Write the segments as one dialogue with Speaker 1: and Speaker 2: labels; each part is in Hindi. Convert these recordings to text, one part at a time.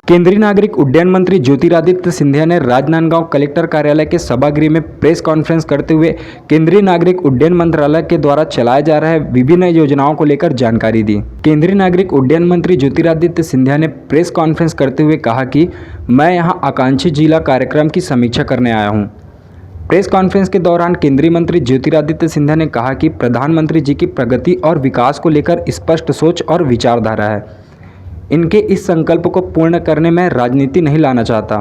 Speaker 1: केंद्रीय नागरिक उड्डयन मंत्री ज्योतिरादित्य सिंधिया ने राजनांदगांव कलेक्टर कार्यालय के सभागृह में प्रेस कॉन्फ्रेंस करते हुए केंद्रीय नागरिक उड्डयन मंत्रालय के द्वारा चलाए जा रहे विभिन्न योजनाओं को लेकर जानकारी दी। केंद्रीय नागरिक उड्डयन मंत्री ज्योतिरादित्य सिंधिया ने प्रेस कॉन्फ्रेंस करते हुए कहा कि मैं यहां आकांक्षी जिला कार्यक्रम की समीक्षा करने आया हूं। प्रेस कॉन्फ्रेंस के दौरान केंद्रीय मंत्री ज्योतिरादित्य सिंधिया ने कहा कि प्रधानमंत्री जी की प्रगति और विकास को लेकर स्पष्ट सोच और विचारधारा है। इनके इस संकल्प को पूर्ण करने में राजनीति नहीं लाना चाहता।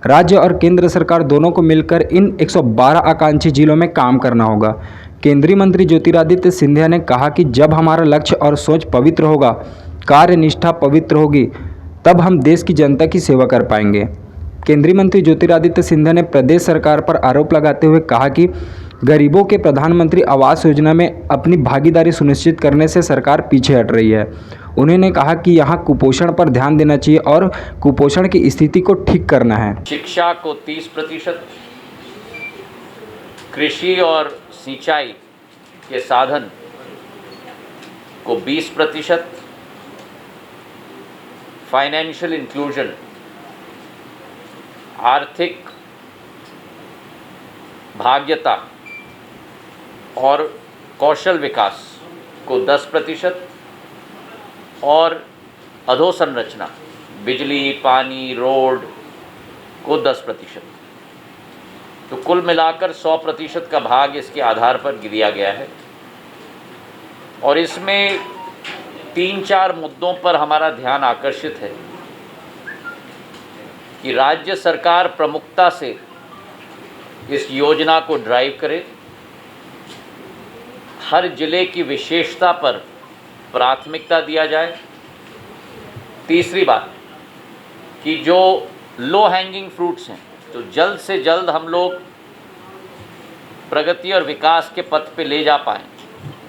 Speaker 1: राज्य और केंद्र सरकार दोनों को मिलकर इन 112 आकांक्षी जिलों में काम करना होगा। केंद्रीय मंत्री ज्योतिरादित्य सिंधिया ने कहा कि जब हमारा लक्ष्य और सोच पवित्र होगा, कार्य निष्ठा पवित्र होगी, तब हम देश की जनता की सेवा कर पाएंगे। केंद्रीय मंत्री ज्योतिरादित्य सिंधिया ने प्रदेश सरकार पर आरोप लगाते हुए कहा कि गरीबों के प्रधानमंत्री आवास योजना में अपनी भागीदारी सुनिश्चित करने से सरकार पीछे हट रही है। उन्होंने कहा कि यहाँ कुपोषण पर ध्यान देना चाहिए और कुपोषण की स्थिति को ठीक करना है।
Speaker 2: शिक्षा को 30%, कृषि और सिंचाई के साधन को 20%, फाइनेंशियल इंक्लूजन आर्थिक भाग्यता और कौशल विकास को 10% और अधोसंरचना बिजली, पानी, रोड को 10%। तो कुल मिलाकर 100% का भाग इसके आधार पर दिया गया है। और इसमें 3-4 मुद्दों पर हमारा ध्यान आकर्षित है कि राज्य सरकार प्रमुखता से इस योजना को ड्राइव करे, हर जिले की विशेषता पर प्राथमिकता दिया जाए। तीसरी बात कि जो लो हैंगिंग फ्रूट्स हैं, तो जल्द से जल्द हम लोग प्रगति और विकास के पथ पे ले जा पाएँ,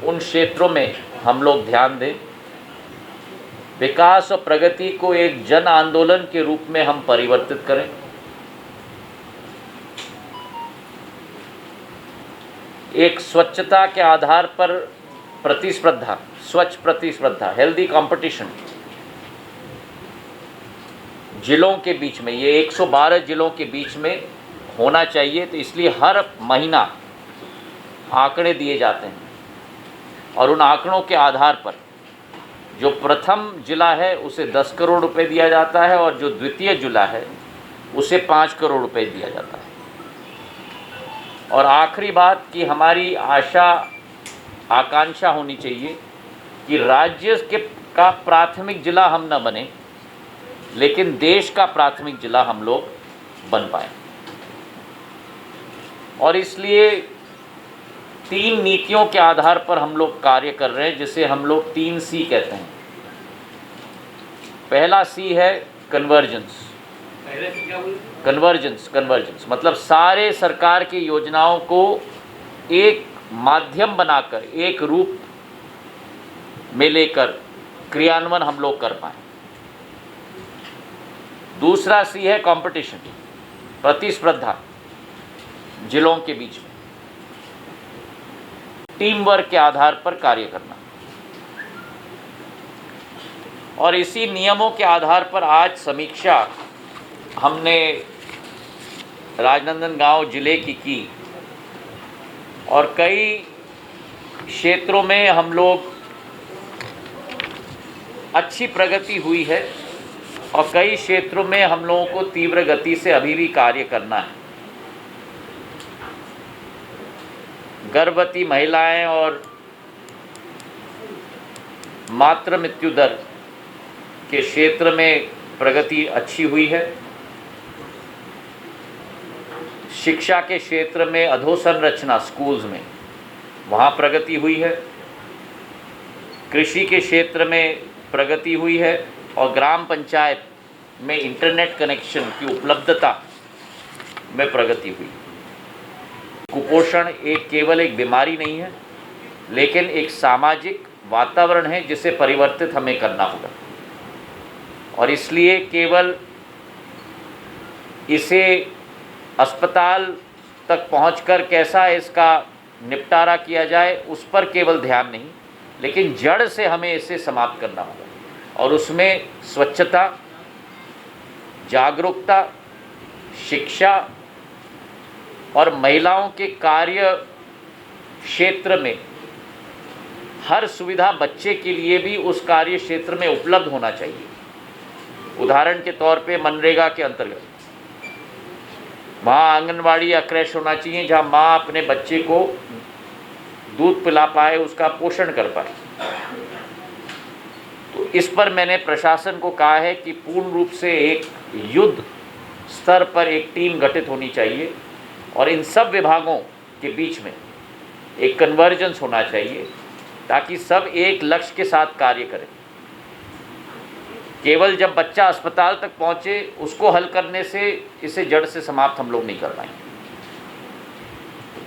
Speaker 2: उन क्षेत्रों में हम लोग ध्यान दें। विकास और प्रगति को एक जन आंदोलन के रूप में हम परिवर्तित करें। एक स्वच्छता के आधार पर प्रतिस्पर्धा, स्वच्छ प्रतिस्पर्धा, हेल्दी कंपटीशन जिलों के बीच में, ये 112 जिलों के बीच में होना चाहिए। तो इसलिए हर महीना आंकड़े दिए जाते हैं और उन आंकड़ों के आधार पर जो प्रथम जिला है उसे 10 करोड़ रुपए दिया जाता है और जो द्वितीय जिला है उसे 5 करोड़ रुपए दिया जाता है। और आखिरी बात कि हमारी आकांक्षा होनी चाहिए कि राज्य का प्राथमिक जिला हम न बने, लेकिन देश का प्राथमिक जिला हम लोग बन पाएँ। और इसलिए 3 नीतियों के आधार पर हम लोग कार्य कर रहे हैं, जिसे हम लोग 3C कहते हैं। पहला C है कन्वर्जेंस। कन्वर्जेंस मतलब सारे सरकार की योजनाओं को एक माध्यम बनाकर, एक रूप में लेकर क्रियान्वयन हम लोग कर पाएँ। दूसरा C है कंपटीशन, प्रतिस्पर्धा जिलों के बीच में, टीम वर्क के आधार पर कार्य करना। और इसी नियमों के आधार पर आज समीक्षा हमने राजनांदगांव जिले की और कई क्षेत्रों में हम लोग अच्छी प्रगति हुई है और कई क्षेत्रों में हम लोगों को तीव्र गति से अभी भी कार्य करना है। गर्भवती महिलाएं और मातृ मृत्यु दर के क्षेत्र में प्रगति अच्छी हुई है। शिक्षा के क्षेत्र में अधोसंरचना स्कूल्स में, वहाँ प्रगति हुई है। कृषि के क्षेत्र में प्रगति हुई है और ग्राम पंचायत में इंटरनेट कनेक्शन की उपलब्धता में प्रगति हुई। कुपोषण केवल एक बीमारी नहीं है, लेकिन एक सामाजिक वातावरण है जिसे परिवर्तित हमें करना होगा। और इसलिए केवल इसे अस्पताल तक पहुंचकर कैसा इसका निपटारा किया जाए उस पर केवल ध्यान नहीं, लेकिन जड़ से हमें इसे समाप्त करना होगा। और उसमें स्वच्छता, जागरूकता, शिक्षा और महिलाओं के कार्य क्षेत्र में हर सुविधा बच्चे के लिए भी उस कार्य क्षेत्र में उपलब्ध होना चाहिए। उदाहरण के तौर पे मनरेगा के अंतर्गत वहाँ आंगनवाड़ी या क्रैश होना चाहिए जहाँ माँ अपने बच्चे को दूध पिला पाए, उसका पोषण कर पाए। तो इस पर मैंने प्रशासन को कहा है कि पूर्ण रूप से एक युद्ध स्तर पर एक टीम गठित होनी चाहिए और इन सब विभागों के बीच में एक कन्वर्जेंस होना चाहिए ताकि सब एक लक्ष्य के साथ कार्य करें। केवल जब बच्चा अस्पताल तक पहुंचे उसको हल करने से इसे जड़ से समाप्त हम लोग नहीं कर पाएंगे।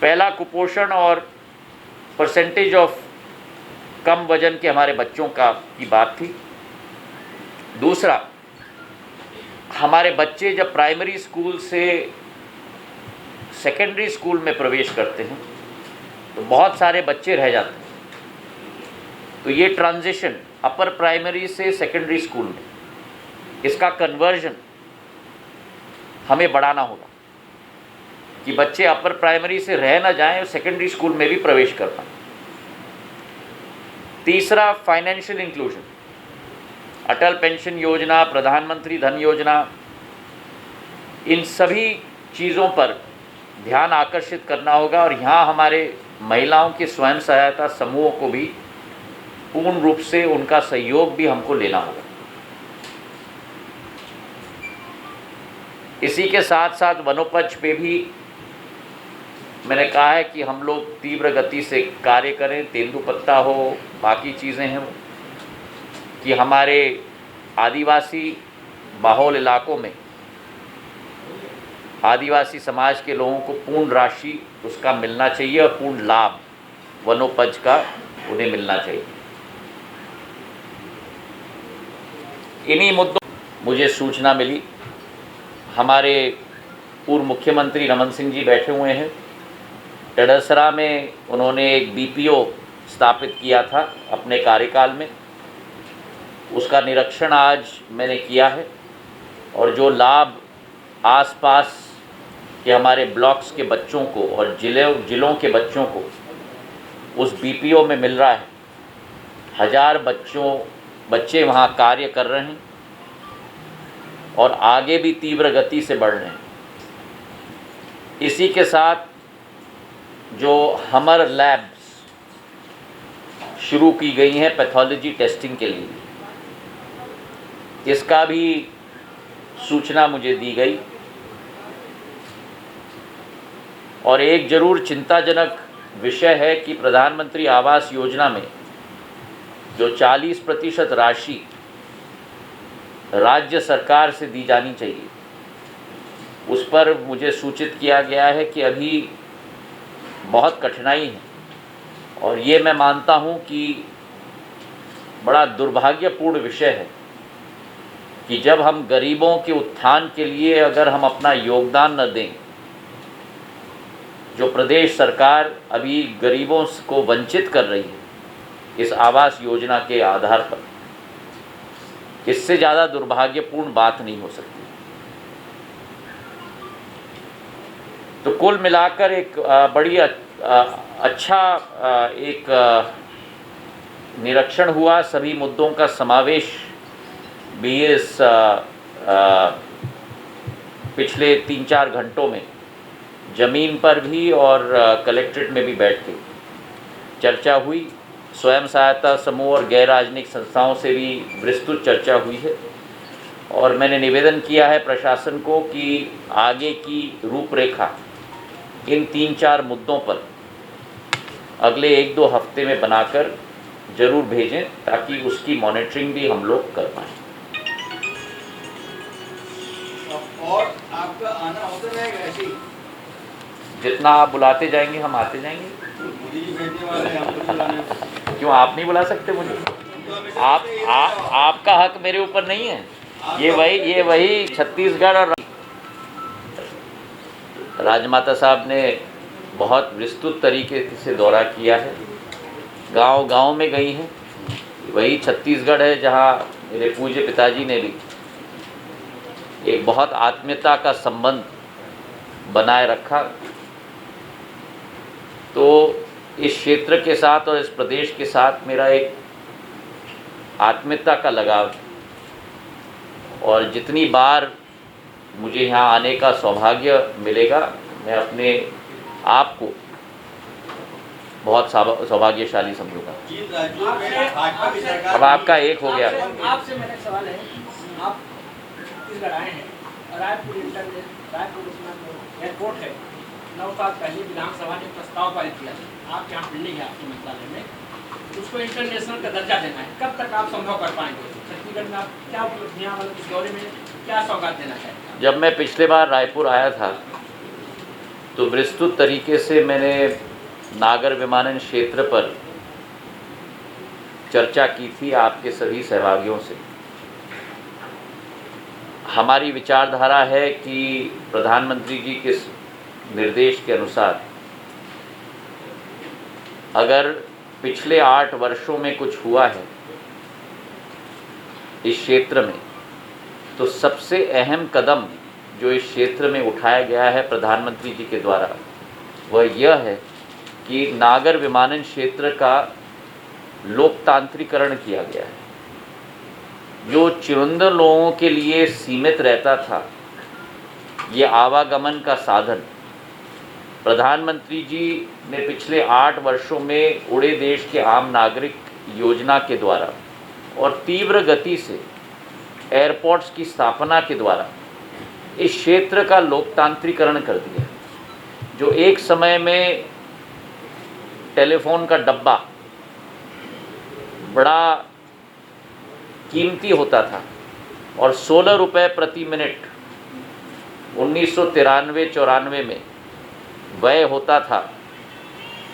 Speaker 2: पहला कुपोषण और परसेंटेज ऑफ कम वजन के हमारे बच्चों की बात थी। दूसरा, हमारे बच्चे जब प्राइमरी स्कूल से सेकेंडरी स्कूल में प्रवेश करते हैं तो बहुत सारे बच्चे रह जाते हैं। तो ये ट्रांजिशन अपर प्राइमरी से सेकेंडरी स्कूल में, इसका कन्वर्जन हमें बढ़ाना होगा कि बच्चे अपर प्राइमरी से रह ना जाएं और सेकेंडरी स्कूल में भी प्रवेश कर पाएं। तीसरा, फाइनेंशियल इंक्लूजन, अटल पेंशन योजना, प्रधानमंत्री धन योजना, इन सभी चीज़ों पर ध्यान आकर्षित करना होगा और यहाँ हमारे महिलाओं के स्वयं सहायता समूहों को भी पूर्ण रूप से उनका सहयोग भी हमको लेना होगा। इसी के साथ साथ वनोपज पे भी मैंने कहा है कि हम लोग तीव्र गति से कार्य करें, तेंदुपत्ता हो, बाकी चीज़ें हैं, कि हमारे आदिवासी बाहुल इलाकों में आदिवासी समाज के लोगों को पूर्ण राशि उसका मिलना चाहिए और पूर्ण लाभ वनोपज का उन्हें मिलना चाहिए। इन्हीं मुद्दों मुझे सूचना मिली, हमारे पूर्व मुख्यमंत्री रमन सिंह जी बैठे हुए हैं। टडसरा में उन्होंने एक बीपीओ स्थापित किया था अपने कार्यकाल में, उसका निरीक्षण आज मैंने किया है और जो लाभ आसपास के हमारे ब्लॉक्स के बच्चों को और जिलों के बच्चों को उस बीपीओ में मिल रहा है, 1000 बच्चे वहाँ कार्य कर रहे हैं और आगे भी तीव्र गति से बढ़ रहे हैं। इसी के साथ जो हमर लैब्स शुरू की गई हैं पैथोलॉजी टेस्टिंग के लिए, इसका भी सूचना मुझे दी गई और एक जरूर चिंताजनक विषय है कि प्रधानमंत्री आवास योजना में जो 40% राशि राज्य सरकार से दी जानी चाहिए, उस पर मुझे सूचित किया गया है कि अभी बहुत कठिनाई है और ये मैं मानता हूँ कि बड़ा दुर्भाग्यपूर्ण विषय है कि जब हम गरीबों के उत्थान के लिए अगर हम अपना योगदान न दें, जो प्रदेश सरकार अभी गरीबों को वंचित कर रही है इस आवास योजना के आधार पर, इससे ज़्यादा दुर्भाग्यपूर्ण बात नहीं हो सकती। तो कुल मिलाकर एक बड़ी अच्छा एक निरीक्षण हुआ, सभी मुद्दों का समावेश भी इस पिछले 3-4 घंटों में ज़मीन पर भी और कलेक्ट्रेट में भी बैठ के चर्चा हुई। स्वयं सहायता समूह और गैर राजनीतिक संस्थाओं से भी विस्तृत चर्चा हुई है और मैंने निवेदन किया है प्रशासन को कि आगे की रूपरेखा इन 3-4 मुद्दों पर अगले 1-2 हफ्ते में बनाकर ज़रूर भेजें ताकि उसकी मॉनिटरिंग भी हम लोग कर पाएँ।
Speaker 3: और आपका आना होता रहेगा ऐसे ही?
Speaker 2: जितना आप बुलाते जाएंगे हम आते जाएंगे।
Speaker 3: मोदी जी भेजने वाले हैं, हम तो बुलाने।
Speaker 2: क्यों आप नहीं बुला सकते मुझे? आपका हक मेरे ऊपर नहीं है। ये वही छत्तीसगढ़ और राजमाता साहब ने बहुत विस्तृत तरीके से दौरा किया है, गांव-गांव में गई हैं। वही छत्तीसगढ़ है जहां मेरे पूज्य पिताजी ने भी एक बहुत आत्मीयता का संबंध बनाए रखा। तो इस क्षेत्र के साथ और इस प्रदेश के साथ मेरा एक आत्मीयता का लगाव, और जितनी बार मुझे यहाँ आने का सौभाग्य मिलेगा, मैं अपने आप को बहुत सौभाग्यशाली समझूंगा।
Speaker 3: जिन राज्यों में भाजपा की सरकार
Speaker 2: अब आपका एक हो गया।
Speaker 4: आपसे मेरा एक सवाल है, आप छत्तीसगढ़ आए हैं और रायपुर एयरपोर्ट है, 9 साल पहले विधानसभा ने प्रस्ताव पारित किया, आप यहाँ बिल्डिंग है आपके मंत्रालय में, उसको इंटरनेशनल का दर्जा देना है, कब तक आप संभव कर पाएंगे? छत्तीसगढ़ में आप क्या उपलब्धियाँ, मतलब इस दौरे में क्या सौगात देना चाहेंगे?
Speaker 2: जब मैं पिछले बार रायपुर आया था तो विस्तृत तरीके से मैंने नागर विमानन क्षेत्र पर चर्चा की थी आपके सभी सहभागियों से। हमारी विचारधारा है कि प्रधानमंत्री जी के निर्देश के अनुसार अगर पिछले 8 वर्षों में कुछ हुआ है इस क्षेत्र में, तो सबसे अहम कदम जो इस क्षेत्र में उठाया गया है प्रधानमंत्री जी के द्वारा, वह यह है कि नागर विमानन क्षेत्र का लोकतांत्रिकरण किया गया है। जो चुनिंदा लोगों के लिए सीमित रहता था ये आवागमन का साधन, प्रधानमंत्री जी ने पिछले 8 वर्षों में उड़े देश के आम नागरिक योजना के द्वारा और तीव्र गति से एयरपोर्ट्स की स्थापना के द्वारा इस क्षेत्र का लोकतांत्रिकरण कर दिया। जो एक समय में टेलीफोन का डब्बा बड़ा कीमती होता था और 16 रुपये प्रति मिनट 1993-94 में व्यय होता था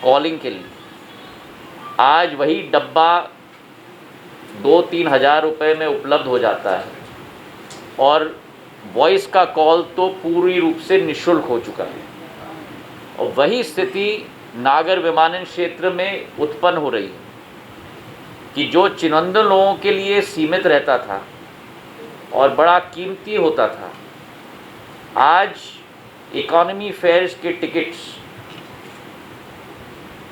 Speaker 2: कॉलिंग के लिए, आज वही डब्बा 2-3 हज़ार रुपये में उपलब्ध हो जाता है और वॉइस का कॉल तो पूरी रूप से निःशुल्क हो चुका है। और वही स्थिति नागर विमानन क्षेत्र में उत्पन्न हो रही है कि जो चुनिंदा लोगों के लिए सीमित रहता था और बड़ा कीमती होता था, आज इकॉनमी फेयर्स के टिकट्स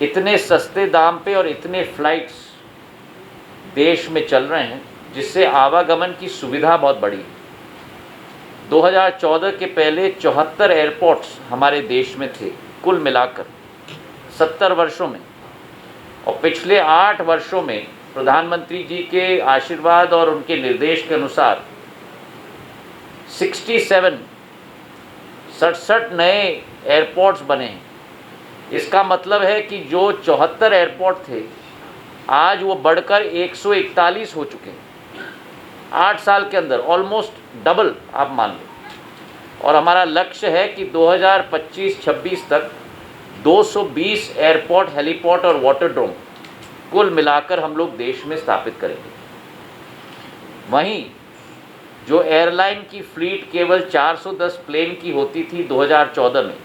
Speaker 2: इतने सस्ते दाम पे और इतने फ्लाइट्स देश में चल रहे हैं जिससे आवागमन की सुविधा बहुत बढ़ी। 2014 के पहले 74 एयरपोर्ट्स हमारे देश में थे कुल मिलाकर 70 वर्षों में, और पिछले 8 वर्षों में प्रधानमंत्री जी के आशीर्वाद और उनके निर्देश के अनुसार 67 नए एयरपोर्ट्स बने हैं। इसका मतलब है कि जो 74 एयरपोर्ट थे आज वो बढ़कर 141 हो चुके हैं। 8 साल के अंदर ऑलमोस्ट डबल आप मान लो। और हमारा लक्ष्य है कि 2025-26 तक 220 एयरपोर्ट, हेलीपोर्ट और वाटरड्रोम कुल मिलाकर हम लोग देश में स्थापित करेंगे। वहीं जो एयरलाइन की फ्लीट केवल 410 प्लेन की होती थी 2014 में,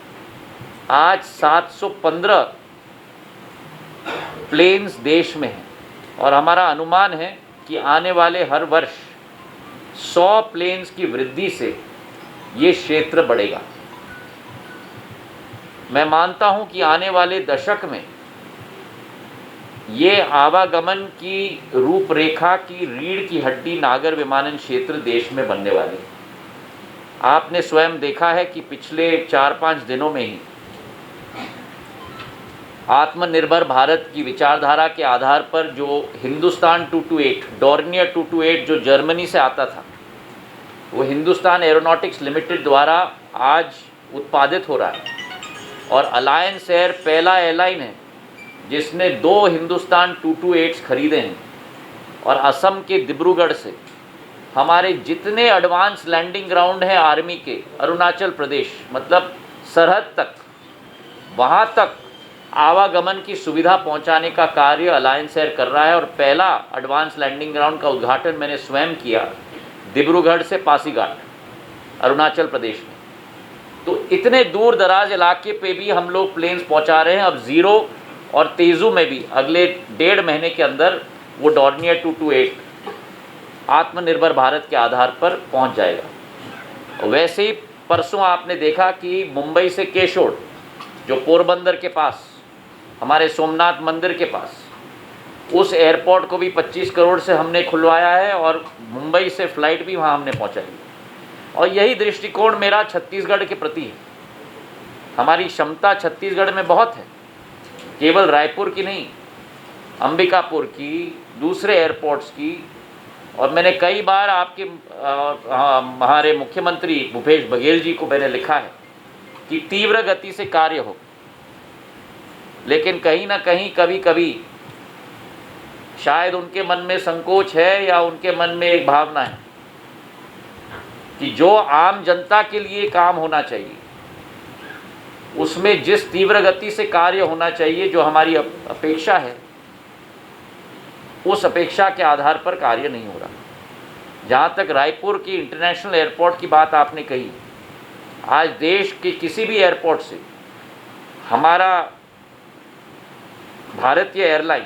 Speaker 2: आज 715 प्लेन्स देश में हैं और हमारा अनुमान है कि आने वाले हर वर्ष 100 प्लेन्स की वृद्धि से ये क्षेत्र बढ़ेगा। मैं मानता हूं कि आने वाले दशक में ये आवागमन की रूपरेखा की रीढ़ की हड्डी नागर विमानन क्षेत्र देश में बनने वाली है। आपने स्वयं देखा है कि पिछले 4-5 दिनों में ही आत्मनिर्भर भारत की विचारधारा के आधार पर जो हिंदुस्तान 228 डॉर्नियर 228 जो जर्मनी से आता था, वो हिंदुस्तान एरोनॉटिक्स लिमिटेड द्वारा आज उत्पादित हो रहा है। और अलायंस एयर पहला एयरलाइन है जिसने 2 हिंदुस्तान 228 खरीदे हैं। और असम के डिब्रूगढ़ से हमारे जितने एडवांस लैंडिंग ग्राउंड हैं आर्मी के, अरुणाचल प्रदेश मतलब सरहद तक, वहाँ तक आवागमन की सुविधा पहुंचाने का कार्य अलायंस एयर कर रहा है। और पहला एडवांस लैंडिंग ग्राउंड का उद्घाटन मैंने स्वयं किया डिब्रूगढ़ से पासीघाट, अरुणाचल प्रदेश में। तो इतने दूर दराज इलाके पे भी हम लोग प्लेन्स पहुंचा रहे हैं। अब ज़ीरो और तेज़ू में भी अगले 1.5 महीने के अंदर वो डॉर्नियर 228 आत्मनिर्भर भारत के आधार पर पहुंच जाएगा। वैसे ही परसों आपने देखा कि मुंबई से केशोद, जो पोरबंदर के पास हमारे सोमनाथ मंदिर के पास, उस एयरपोर्ट को भी 25 करोड़ से हमने खुलवाया है और मुंबई से फ़्लाइट भी वहाँ हमने पहुँचाई। और यही दृष्टिकोण मेरा छत्तीसगढ़ के प्रति है। हमारी क्षमता छत्तीसगढ़ में बहुत है, केवल रायपुर की नहीं, अंबिकापुर की, दूसरे एयरपोर्ट्स की। और मैंने कई बार आपके हमारे मुख्यमंत्री भूपेश बघेल जी को मैंने लिखा है कि तीव्र गति से कार्य हो, लेकिन कहीं ना कहीं कभी कभी शायद उनके मन में संकोच है या उनके मन में एक भावना है कि जो आम जनता के लिए काम होना चाहिए उसमें जिस तीव्र गति से कार्य होना चाहिए, जो हमारी अपेक्षा है, उस अपेक्षा के आधार पर कार्य नहीं हो रहा। जहाँ तक रायपुर की इंटरनेशनल एयरपोर्ट की बात आपने कही, आज देश के किसी भी एयरपोर्ट से हमारा भारतीय एयरलाइन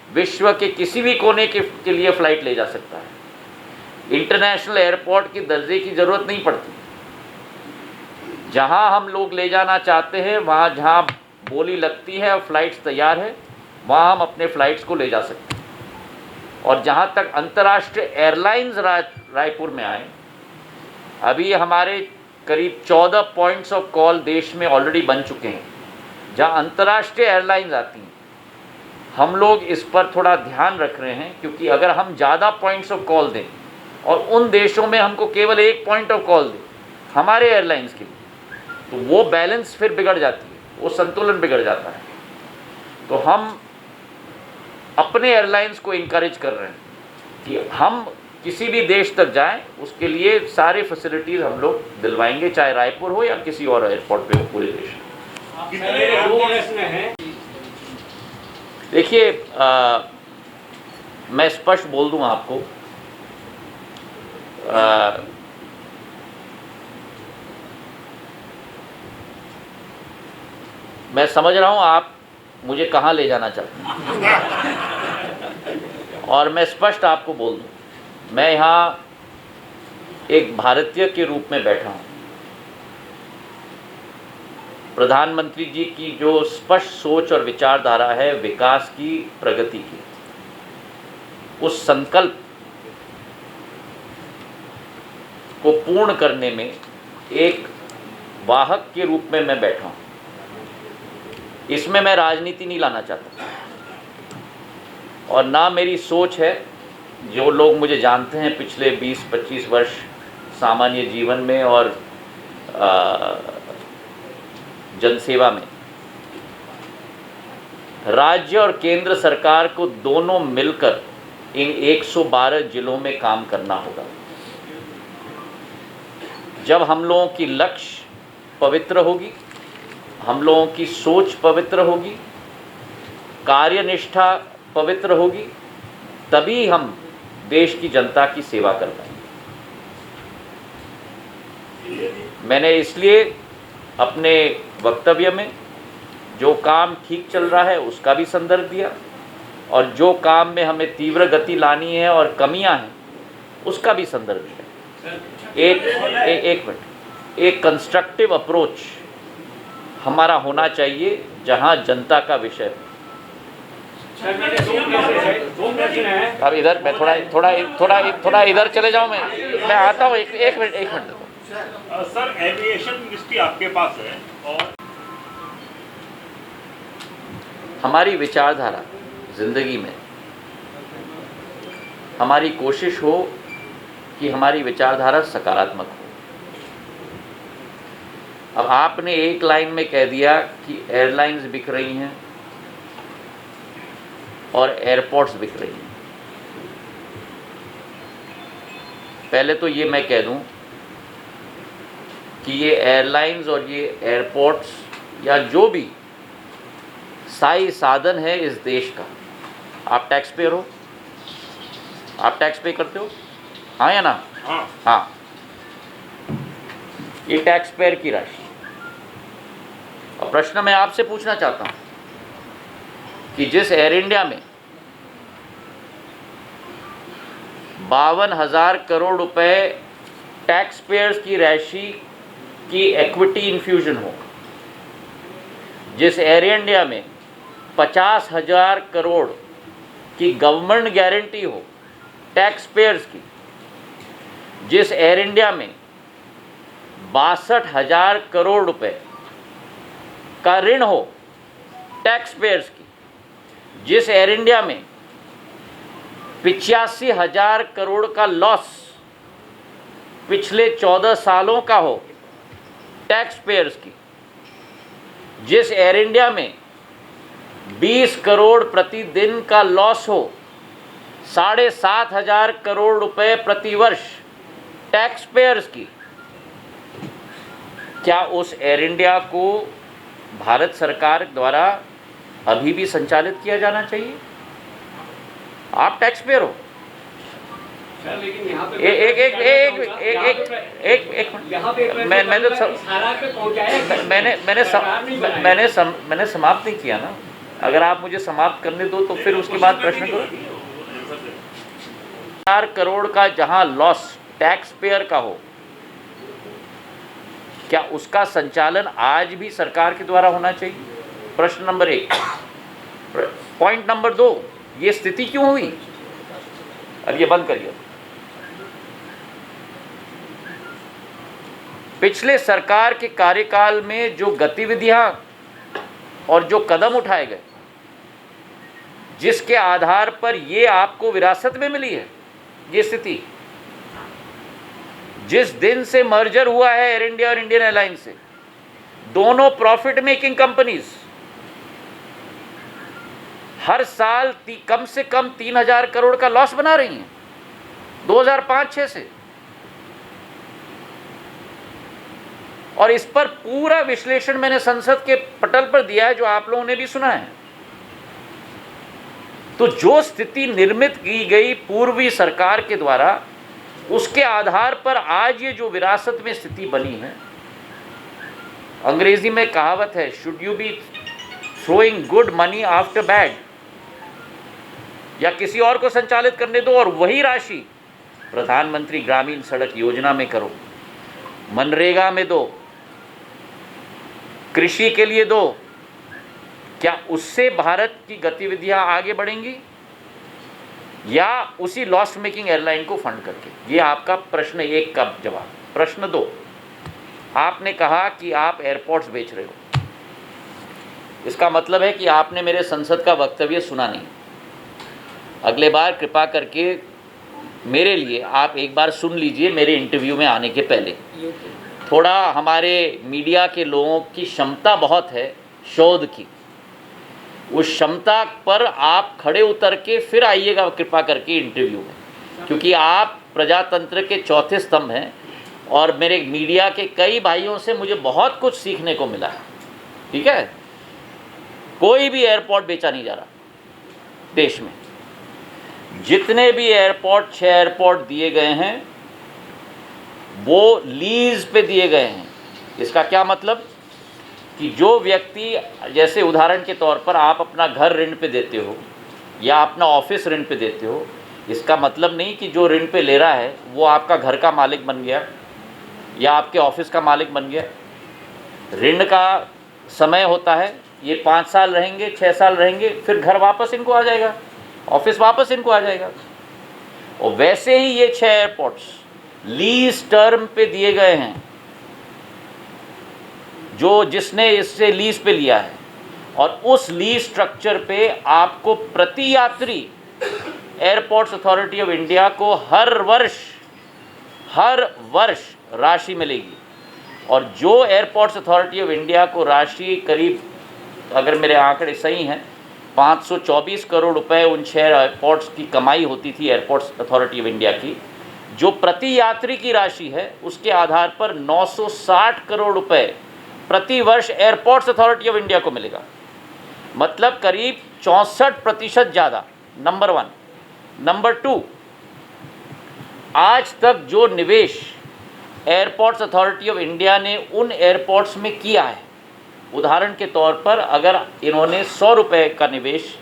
Speaker 2: विश्व के किसी भी कोने के लिए फ़्लाइट ले जा सकता है। इंटरनेशनल एयरपोर्ट के दर्जे की ज़रूरत नहीं पड़ती। जहाँ हम लोग ले जाना चाहते हैं, वहाँ जहाँ बोली लगती है और फ़्लाइट्स तैयार है, वहाँ हम अपने फ़्लाइट्स को ले जा सकते हैं। और जहाँ तक अंतर्राष्ट्रीय एयरलाइंस रायपुर में आए, अभी हमारे करीब 14 पॉइंट्स ऑफ कॉल देश में ऑलरेडी बन चुके हैं जहाँ अंतर्राष्ट्रीय एयरलाइंस आती हैं। हम लोग इस पर थोड़ा ध्यान रख रहे हैं, क्योंकि अगर हम ज़्यादा पॉइंट्स ऑफ कॉल दें और उन देशों में हमको केवल एक पॉइंट ऑफ कॉल दें हमारे एयरलाइंस के लिए, तो वो बैलेंस फिर बिगड़ जाती है, वो संतुलन बिगड़ जाता है। तो हम अपने एयरलाइंस को इनकरेज कर रहे हैं कि हम किसी भी देश तक जाएं, उसके लिए सारे फैसिलिटीज़ हम लोग दिलवाएंगे, चाहे रायपुर हो या किसी और एयरपोर्ट पे हो पूरे देश में। देखिए, मैं स्पष्ट बोल दूं आपको, मैं समझ रहा हूं आप मुझे कहां ले जाना चाहते हैं और मैं स्पष्ट आपको बोल दूं, मैं यहाँ एक भारतीय के रूप में बैठा हूँ। प्रधानमंत्री जी की जो स्पष्ट सोच और विचारधारा है विकास की, प्रगति की, उस संकल्प को पूर्ण करने में एक वाहक के रूप में मैं बैठा हूँ। इसमें मैं राजनीति नहीं लाना चाहता और ना मेरी सोच है, जो लोग मुझे जानते हैं पिछले 20-25 वर्ष सामान्य जीवन में और जनसेवा में, राज्य और केंद्र सरकार को दोनों मिलकर इन 112 जिलों में काम करना होगा। जब हम लोगों की लक्ष्य पवित्र होगी, हम लोगों की सोच पवित्र होगी, कार्यनिष्ठा पवित्र होगी, तभी हम देश की जनता की सेवा कर पाएंगे। मैंने इसलिए अपने वक्तव्य में जो काम ठीक चल रहा है उसका भी संदर्भ दिया और जो काम में हमें तीव्र गति लानी है और कमियां हैं उसका भी संदर्भ दिया। एक मिनट, एक कंस्ट्रक्टिव अप्रोच हमारा होना चाहिए जहां जनता का विषय है। अब इधर मैं थोड़ा इधर चले जाऊं, मैं आता हूं, एक मिनट।
Speaker 5: सर, एविएशन मिनिस्ट्री आपके पास है और
Speaker 2: हमारी विचारधारा जिंदगी में, हमारी कोशिश हो कि हमारी विचारधारा सकारात्मक हो। अब आपने एक लाइन में कह दिया कि एयरलाइंस बिक रही हैं और एयरपोर्ट्स बिक रही हैं। पहले तो ये मैं कह दूं कि ये एयरलाइंस और ये एयरपोर्ट्स या जो भी स्थायी साधन है इस देश का, आप टैक्स पेयर हो, आप टैक्स पे करते हो, हाँ या ना? हाँ, ये टैक्स पेयर की राशि। और प्रश्न मैं आपसे पूछना चाहता हूँ कि जिस एयर इंडिया में 52,000 करोड़ रुपए टैक्स पेयर्स की राशि की इक्विटी इन्फ्यूजन हो, जिस एयर इंडिया में 50,000 करोड़ की गवर्नमेंट गारंटी हो टैक्स पेयर्स की, जिस एयर इंडिया में 62,000 करोड़ रुपए का ऋण हो टैक्स पेयर्स की, जिस एयर इंडिया में 85,000 करोड़ का लॉस पिछले 14 सालों का हो टैक्स पेयर्स की, जिस एयर इंडिया में 20 करोड़ प्रतिदिन का लॉस हो, 7,500 करोड़ रुपए प्रतिवर्ष टैक्स पेयर्स की, क्या उस एयर इंडिया को भारत सरकार द्वारा अभी भी संचालित किया जाना चाहिए? आप टैक्स पेयर हो।
Speaker 4: सर लेकिन यहाँ पे
Speaker 2: मैंने समाप्त नहीं किया ना। अगर आप मुझे समाप्त करने दो तो फिर उसके बाद प्रश्न करो। 4 करोड़ का जहां लॉस टैक्स पेयर का हो, क्या उसका संचालन आज भी सरकार के द्वारा होना चाहिए? प्रश्न नंबर 1। पॉइंट नंबर 2, ये स्थिति क्यों हुई? अब ये बंद करिए। पिछले सरकार के कार्यकाल में जो गतिविधियां और जो कदम उठाए गए, जिसके आधार पर ये आपको विरासत में मिली है ये स्थिति, जिस दिन से मर्जर हुआ है एयर इंडिया और इंडियन एयरलाइंस से, दोनों प्रॉफिट मेकिंग कंपनीज हर साल कम से कम 3,000 करोड़ का लॉस बना रही हैं 2005-06 से। और इस पर पूरा विश्लेषण मैंने संसद के पटल पर दिया है, जो आप लोगों ने भी सुना है। तो जो स्थिति निर्मित की गई पूर्वी सरकार के द्वारा, उसके आधार पर आज ये जो विरासत में स्थिति बनी है, अंग्रेजी में कहावत है, should you be throwing good money after bad, या किसी और को संचालित करने दो और वही राशि प्रधानमंत्री ग्रामीण सड़क योजना में करो, मनरेगा में दो, कृषि के लिए दो, क्या उससे भारत की गतिविधियां आगे बढ़ेंगी या उसी लॉस मेकिंग एयरलाइन को फंड करके? ये आपका प्रश्न 1 का जवाब। प्रश्न 2, आपने कहा कि आप एयरपोर्ट्स बेच रहे हो। इसका मतलब है कि आपने मेरे संसद का वक्तव्य सुना नहीं। अगले बार कृपा करके मेरे लिए आप एक बार सुन लीजिए, मेरे इंटरव्यू में आने के पहले। थोड़ा हमारे मीडिया के लोगों की क्षमता बहुत है शोध की, उस क्षमता पर आप खड़े उतर के फिर आइएगा कृपा करके इंटरव्यू में, क्योंकि आप प्रजातंत्र के चौथे स्तंभ हैं और मेरे मीडिया के कई भाइयों से मुझे बहुत कुछ सीखने को मिला है। ठीक है, कोई भी एयरपोर्ट बेचा नहीं जा रहा देश में। जितने भी एयरपोर्ट 6 एयरपोर्ट दिए गए हैं वो लीज पे दिए गए हैं। इसका क्या मतलब कि जो व्यक्ति, जैसे उदाहरण के तौर पर आप अपना घर ऋण पे देते हो या अपना ऑफिस ऋण पे देते हो, इसका मतलब नहीं कि जो ऋण पे ले रहा है वो आपका घर का मालिक बन गया या आपके ऑफिस का मालिक बन गया। ऋण का समय होता है, ये 5 साल रहेंगे, 6 साल रहेंगे, फिर घर वापस इनको आ जाएगा, ऑफिस वापस इनको आ जाएगा। और वैसे ही ये 6 एयरपोर्ट्स लीज टर्म पे दिए गए हैं, जो जिसने इससे लीज पे लिया है, और उस लीज स्ट्रक्चर पे आपको प्रति यात्री एयरपोर्ट्स अथॉरिटी ऑफ इंडिया को हर वर्ष राशि मिलेगी। और जो एयरपोर्ट्स अथॉरिटी ऑफ इंडिया को राशि करीब, अगर मेरे आंकड़े सही हैं, 524 करोड़ रुपए उन 6 एयरपोर्ट्स की कमाई होती थी एयरपोर्ट्स अथॉरिटी ऑफ इंडिया की, जो प्रति यात्री की राशि है उसके आधार पर 960 करोड़ रुपए प्रति वर्ष एयरपोर्ट्स अथॉरिटी ऑफ इंडिया को मिलेगा। मतलब करीब 64% ज़्यादा। नंबर 1। नंबर 2, आज तक जो निवेश एयरपोर्ट्स अथॉरिटी ऑफ इंडिया ने उन एयरपोर्ट्स में किया है, उदाहरण के तौर पर अगर इन्होंने 100 रुपये का निवेश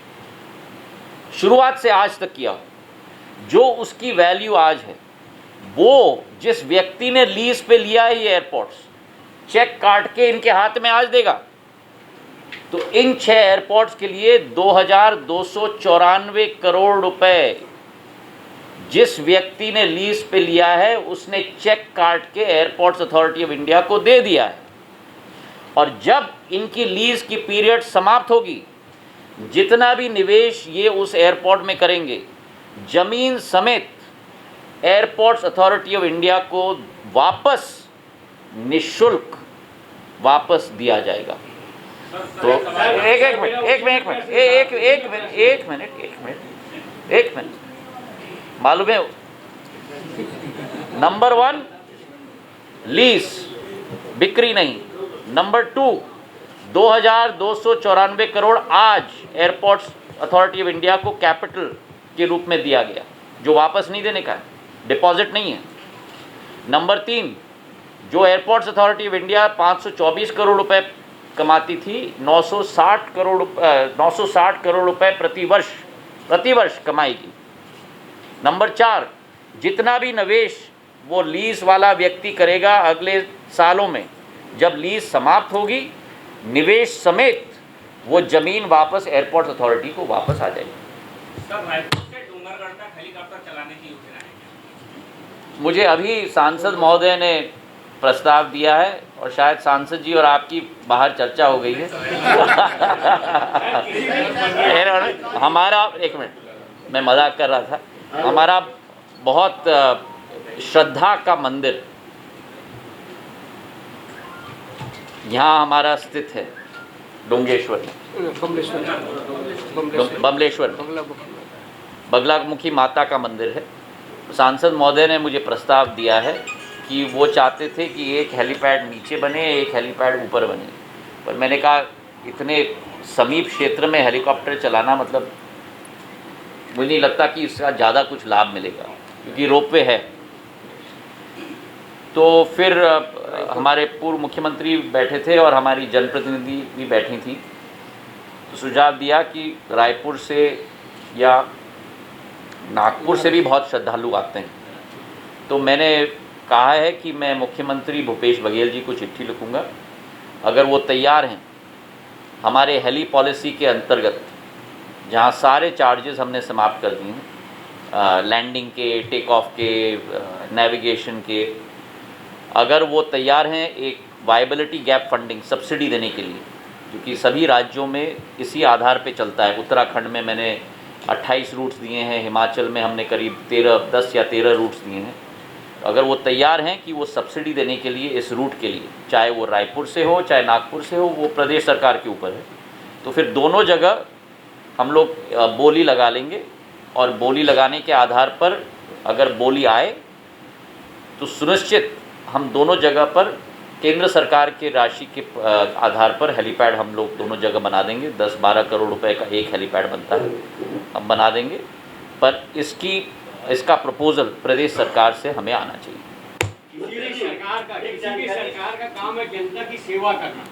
Speaker 2: शुरुआत से आज तक किया हो, जो उसकी वैल्यू आज है वो जिस व्यक्ति ने लीज पे लिया है ये एयरपोर्ट्स, चेक काट के इनके हाथ में आज देगा। तो इन 6 एयरपोर्ट्स के लिए 2294 करोड़ रुपए जिस व्यक्ति ने लीज पे लिया है उसने चेक काट के एयरपोर्ट्स अथॉरिटी ऑफ इंडिया को दे दिया है। और जब इनकी लीज की पीरियड समाप्त होगी, जितना भी निवेश ये उस एयरपोर्ट में करेंगे, जमीन समेत एयरपोर्ट्स अथॉरिटी ऑफ इंडिया को वापस निःशुल्क वापस दिया जाएगा। तो एक मिनट मालूम है, नंबर 1 लीज, बिक्री नहीं। नंबर 2 2294 करोड़ आज एयरपोर्ट्स अथॉरिटी ऑफ इंडिया को कैपिटल के रूप में दिया गया, जो वापस नहीं देने का है, डिपॉजिट नहीं है। नंबर 3 जो airports authority of India 524 crore रुपए कमाती थी, 960 करोड़ रुपए प्रति वर्ष कमाएगी। नंबर 4 जितना भी निवेश वो लीज वाला व्यक्ति करेगा अगले सालों में, जब लीज समाप्त होगी, निवेश समेत वो जमीन वापस एयरपोर्ट अथॉरिटी को वापस आ जाएगी।
Speaker 4: सर, रायपुर से डूंगरगढ़ तक हेलीकॉप्टर चलाने की योजना है?
Speaker 2: मुझे अभी सांसद महोदय ने प्रस्ताव दिया है और शायद सांसद जी और आपकी बाहर चर्चा हो गई है। हमारा, एक मिनट, मैं मजाक कर रहा था, हमारा बहुत श्रद्धा का मंदिर यहाँ हमारा स्थित है, डोंगेश्वर, बमलेश्वर, बगलामुखी माता का मंदिर है। सांसद महोदय ने मुझे प्रस्ताव दिया है कि वो चाहते थे कि एक हेलीपैड नीचे बने, एक हेलीपैड ऊपर बने, पर मैंने कहा इतने समीप क्षेत्र में हेलीकॉप्टर चलाना, मतलब मुझे नहीं लगता कि इसका ज़्यादा कुछ लाभ मिलेगा, क्योंकि रोपवे है। तो फिर हमारे पूर्व मुख्यमंत्री बैठे थे और हमारी जनप्रतिनिधि भी बैठी थी, तो सुझाव दिया कि रायपुर से या नागपुर से भी बहुत श्रद्धालु आते हैं। तो मैंने कहा है कि मैं मुख्यमंत्री भूपेश बघेल जी को चिट्ठी लिखूंगा, अगर वो तैयार हैं, हमारे हेली पॉलिसी के अंतर्गत जहाँ सारे चार्जेस हमने समाप्त कर दिए हैं, लैंडिंग के, टेक ऑफ के, नेविगेशन के, अगर वो तैयार हैं एक वायबिलिटी गैप फंडिंग सब्सिडी देने के लिए, क्योंकि सभी राज्यों में इसी आधार पे चलता है। उत्तराखंड में मैंने 28 रूट्स दिए हैं, हिमाचल में हमने करीब 10 या 13 रूट्स दिए हैं। अगर वो तैयार हैं कि वो सब्सिडी देने के लिए इस रूट के लिए, चाहे वो रायपुर से हो चाहे नागपुर से हो, वो प्रदेश सरकार के ऊपर है, तो फिर दोनों जगह हम लोग बोली लगा लेंगे, और बोली लगाने के आधार पर अगर बोली आए तो सुनिश्चित हम दोनों जगह पर केंद्र सरकार के राशि के आधार पर हेलीपैड हम लोग दोनों जगह बना देंगे। 10-12 करोड़ रुपए का एक हेलीपैड बनता है, हम बना देंगे, पर इसका प्रपोजल प्रदेश सरकार से हमें आना चाहिए।
Speaker 4: किसी भी सरकार का काम है जनता की सेवा करना,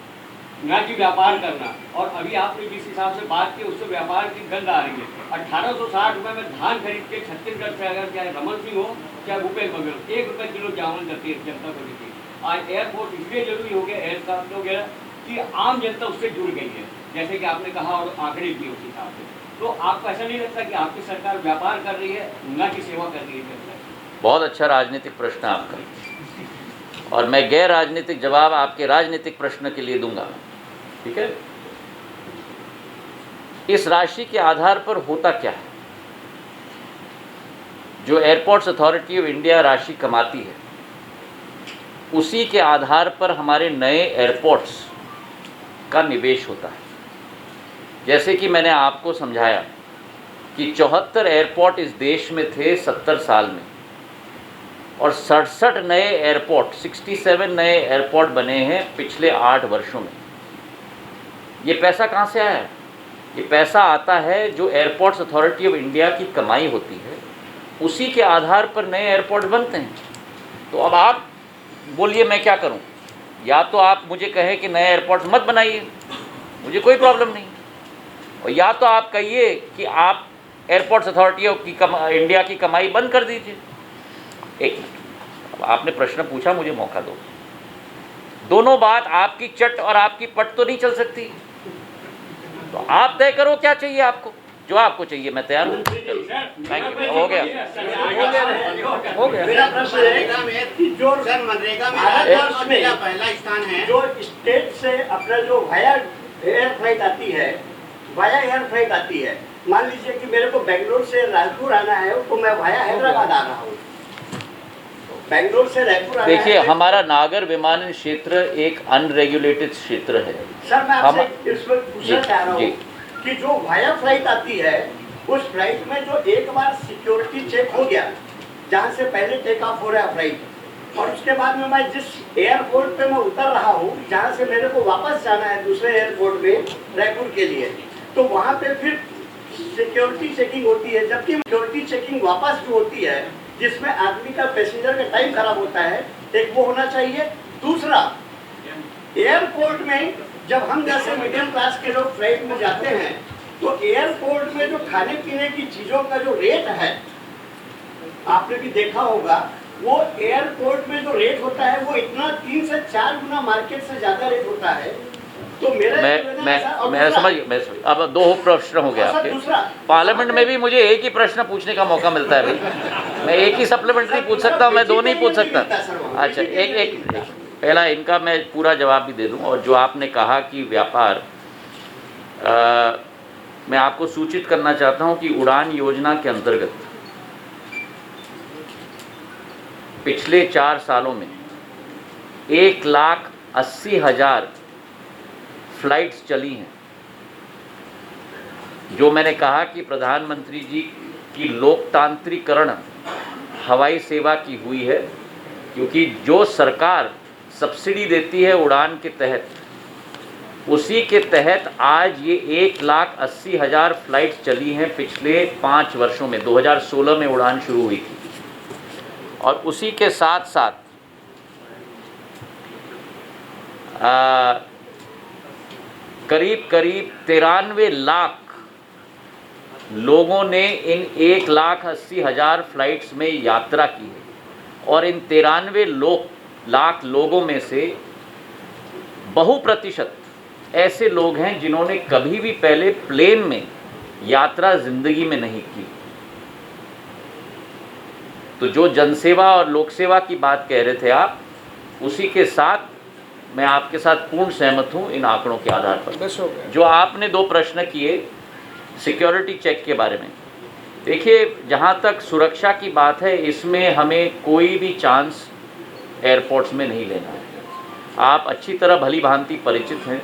Speaker 4: ना कि व्यापार करना। और अभी आपने जिस हिसाब से बात की उससे व्यापार की गंध आ रही है। 1860 रुपये में धान खरीद के छत्तीसगढ़ से अगर चाहे रमन सिंह हो चाहे भूपेश बघेल 1 रुपये किलो चावल करती है जनता को देती है। आज एयरपोर्ट इसलिए जरूरी हो गया, एयरक्राफ्ट वगैरह, कि आम जनता उससे जुड़ गई है, जैसे कि आपने कहा और आंकड़े भी उस हिसाब से। तो आपको ऐसा नहीं लगता कि आपकी सरकार व्यापार कर रही है, ना कि सेवा कर रही है जनता की?
Speaker 2: बहुत अच्छा राजनीतिक प्रश्न आपका, और मैं गैर राजनीतिक जवाब आपके राजनीतिक प्रश्न के लिए दूंगा, ठीक है? इस राशि के आधार पर होता क्या है, जो एयरपोर्ट्स अथॉरिटी ऑफ इंडिया राशि कमाती है, उसी के आधार पर हमारे नए एयरपोर्ट्स का निवेश होता है। जैसे कि मैंने आपको समझाया कि 74 एयरपोर्ट इस देश में थे 70 साल में, और 67 नए एयरपोर्ट, 67 नए एयरपोर्ट बने हैं पिछले 8 वर्षों में। ये पैसा कहाँ से आया है? ये पैसा आता है जो एयरपोर्ट्स अथॉरिटी ऑफ इंडिया की कमाई होती है, उसी के आधार पर नए एयरपोर्ट बनते हैं। तो अब आप बोलिए मैं क्या करूं? या तो आप मुझे कहें कि नए एयरपोर्ट मत बनाइए, मुझे कोई प्रॉब्लम नहीं, और या तो आप कहिए कि आप एयरपोर्ट्स अथॉरिटी ऑफ इंडिया की कमाई बंद कर दीजिए। एक मिनट, आपने प्रश्न पूछा, मुझे मौका दो। दोनों बात आपकी चट और आपकी पट तो नहीं चल सकती। तो आप तय करो क्या चाहिए आपको, जो आपको चाहिए मैं तैयार हूँ। थैंक यू, हो गया।
Speaker 6: मेरा प्रश्न है कि जो मनरेगा में राजस्थान मेरा पहला स्थान है, जो स्टेट से अपना जो वाया एयर फ्लाइट आती है, वाया एयर फ्लाइट आती है, मान लीजिए कि मेरे को बेंगलोर से रायपुर आना है तो मैं वाया हैदराबाद आ रहा हूँ, बेंगलोर से रायपुर आना है।
Speaker 2: देखिए, हमारा नागर विमानन क्षेत्र एक अनरेगुलेटेड क्षेत्र है।
Speaker 6: सर मैं आपसे इसमें पूछना चाह रहा हूँ कि जो वाया फ्लाइट आती है, उस फ्लाइट में जो एक बार सिक्योरिटी चेक हो गया, जहाँ से पहले टेक ऑफ हो रहा है फ्लाइट, और उसके बाद में मैं जिस एयरपोर्ट पे मैं उतर रहा हूँ, जहाँ से मेरे को वापस जाना है दूसरे एयरपोर्ट में रायपुर के लिए, तो वहाँ पे फिर सिक्योरिटी चेकिंग होती है। जबकि सिक्योरिटी चेकिंग वापस जो होती है, जिसमें आदमी का पैसेंजर का टाइम खराब होता है, एक वो होना चाहिए। दूसरा, एयरपोर्ट में जब हम जैसे मिडिल क्लास के लोग फ्लाइट में जाते हैं, तो एयरपोर्ट में जो खाने पीने की चीज़ों का जो रेट है, आपने भी देखा होगा, वो एयरपोर्ट में जो रेट होता है वो इतना 3 से 4 गुना मार्केट से ज़्यादा रेट होता है। तो मेरा
Speaker 2: मैं समझ। अब 2 प्रश्न हो गए आपके। पार्लियामेंट में भी मुझे एक ही प्रश्न पूछने का मौका मिलता है भाई, मैं एक ही सप्लीमेंट्री पूछ सकता हूँ, मैं 2 नहीं पूछ सकता। अच्छा, एक पहला इनका मैं पूरा जवाब भी दे दूँ। और जो आपने कहा कि व्यापार, मैं आपको सूचित करना चाहता हूँ कि उड़ान योजना के अंतर्गत पिछले 4 सालों में 1,80,000 फ्लाइट्स चली हैं। जो मैंने कहा कि प्रधानमंत्री जी की लोकतांत्रिकरण हवाई सेवा की हुई है, क्योंकि जो सरकार सब्सिडी देती है उड़ान के तहत, उसी के तहत आज ये 1,80,000 फ्लाइट्स चली हैं पिछले 5 वर्षों में। 2016 में उड़ान शुरू हुई थी, और उसी के साथ साथ करीब 93 लाख लोगों ने इन 1,80,000 फ्लाइट्स में यात्रा की है। और इन 93 लाख लोगों में से बहुप्रतिशत ऐसे लोग हैं जिन्होंने कभी भी पहले प्लेन में यात्रा जिंदगी में नहीं की। तो जो जनसेवा और लोक सेवा की बात कह रहे थे आप, उसी के साथ मैं आपके साथ पूर्ण सहमत हूं इन आंकड़ों के आधार पर। जो आपने 2 प्रश्न किए सिक्योरिटी चेक के बारे में, देखिए, जहां तक सुरक्षा की बात है, इसमें हमें कोई भी चांस एयरपोर्ट्स में नहीं लेना है। आप अच्छी तरह भली भांति परिचित हैं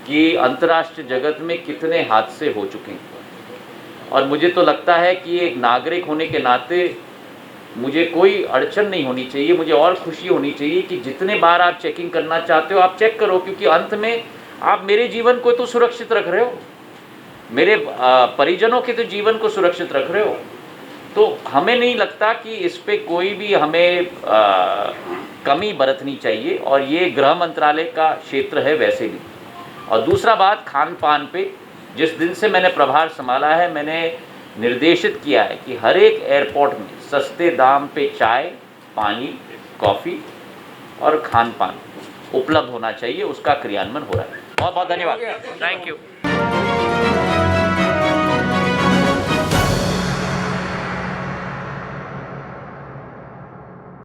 Speaker 2: कि अंतर्राष्ट्रीय जगत में कितने हादसे हो चुके हैं, और मुझे तो लगता है कि एक नागरिक होने के नाते मुझे कोई अड़चन नहीं होनी चाहिए, मुझे और खुशी होनी चाहिए कि जितने बार आप चेकिंग करना चाहते हो आप चेक करो, क्योंकि अंत में आप मेरे जीवन को तो सुरक्षित रख रहे हो, मेरे परिजनों के तो जीवन को सुरक्षित रख रहे हो। तो हमें नहीं लगता कि इस पे कोई भी हमें कमी बरतनी चाहिए, और ये गृह मंत्रालय का क्षेत्र है वैसे भी। और दूसरा बात, खान पान पे जिस दिन से मैंने प्रभार संभाला है, मैंने निर्देशित किया है कि हर एक एयरपोर्ट में सस्ते दाम पे चाय, पानी, कॉफ़ी और खान पान उपलब्ध होना चाहिए। उसका क्रियान्वयन हो रहा है। बहुत बहुत धन्यवाद। Thank you.